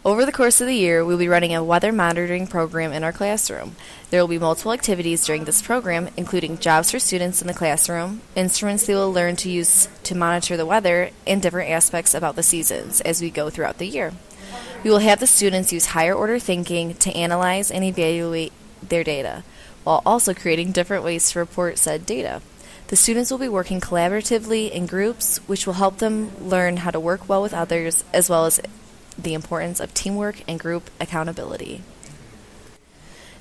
Over the course of the year, we'll be running a weather monitoring program in our classroom. There will be multiple activities during this program, including jobs for students in the classroom, instruments they will learn to use to monitor the weather, and different aspects about the seasons as we go throughout the year. We will have the students use higher order thinking to analyze and evaluate their data, while also creating different ways to report said data. The students will be working collaboratively in groups, which will help them learn how to work well with others, as well as the importance of teamwork and group accountability.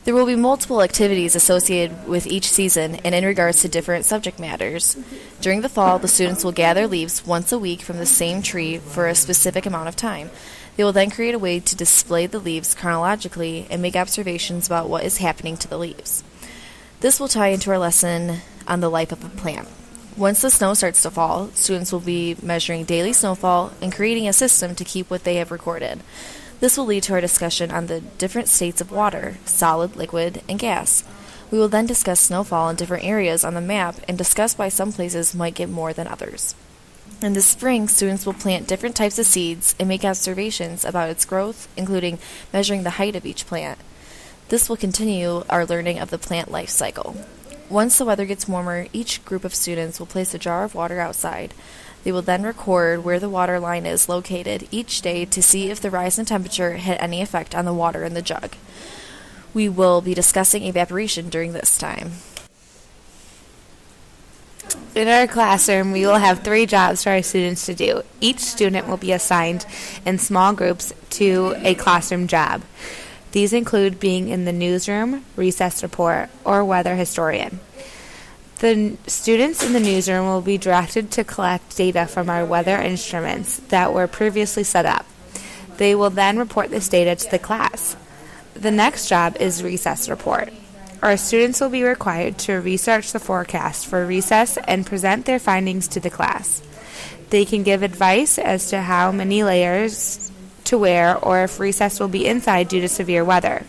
There will be multiple activities associated with each season and in regards to different subject matters. During the fall, the students will gather leaves once a week from the same tree for a specific amount of time. They will then create a way to display the leaves chronologically and make observations about what is happening to the leaves. This will tie into our lesson on the life of a plant. Once the snow starts to fall, students will be measuring daily snowfall and creating a system to keep what they have recorded. This will lead to our discussion on the different states of water, solid, liquid, and gas. We will then discuss snowfall in different areas on the map and discuss why some places might get more than others. In the spring, students will plant different types of seeds and make observations about its growth, including measuring the height of each plant. This will continue our learning of the plant life cycle. Once the weather gets warmer, each group of students will place a jar of water outside. They will then record where the water line is located each day to see if the rise in temperature had any effect on the water in the jug. We will be discussing evaporation during this time. In our classroom, we will have 3 jobs for our students to do. Each student will be assigned in small groups to a classroom job. These include being in the newsroom, recess report, or weather historian. The students in the newsroom will be directed to collect data from our weather instruments that were previously set up. They will then report this data to the class. The next job is recess report. Our students will be required to research the forecast for recess and present their findings to the class. They can give advice as to how many layers to wear or if recess will be inside due to severe weather.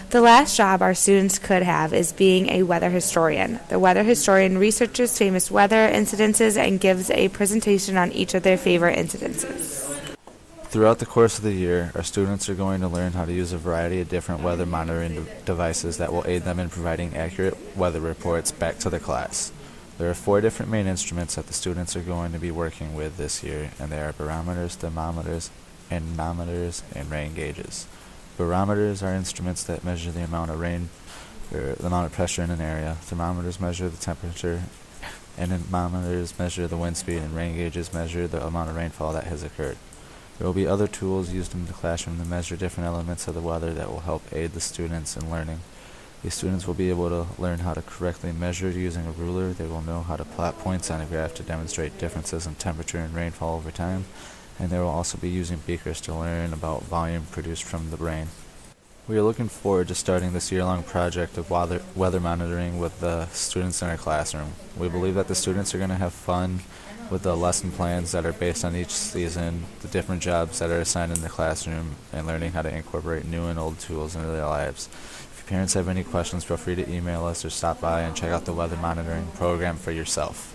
The last job our students could have is being a weather historian. The weather historian researches famous weather incidences and gives a presentation on each of their favorite incidences. Throughout the course of the year, our students are going to learn how to use a variety of different weather monitoring devices that will aid them in providing accurate weather reports back to the class. There are 4 different main instruments that the students are going to be working with this year, and they are barometers, thermometers, anemometers, and rain gauges. Barometers are instruments that measure the amount of rain or the amount of pressure in an area. Thermometers measure the temperature, anemometers measure the wind speed, and rain gauges measure the amount of rainfall that has occurred. There will be other tools used in the classroom to measure different elements of the weather that will help aid the students in learning. These students will be able to learn how to correctly measure using a ruler. They will know how to plot points on a graph to demonstrate differences in temperature and rainfall over time. And they will also be using beakers to learn about volume produced from the rain. We are looking forward to starting this year-long project of weather monitoring with the students in our classroom. We believe that the students are going to have fun with the lesson plans that are based on each season, the different jobs that are assigned in the classroom, and learning how to incorporate new and old tools into their lives. If your parents have any questions, feel free to email us or stop by and check out the weather monitoring program for yourself.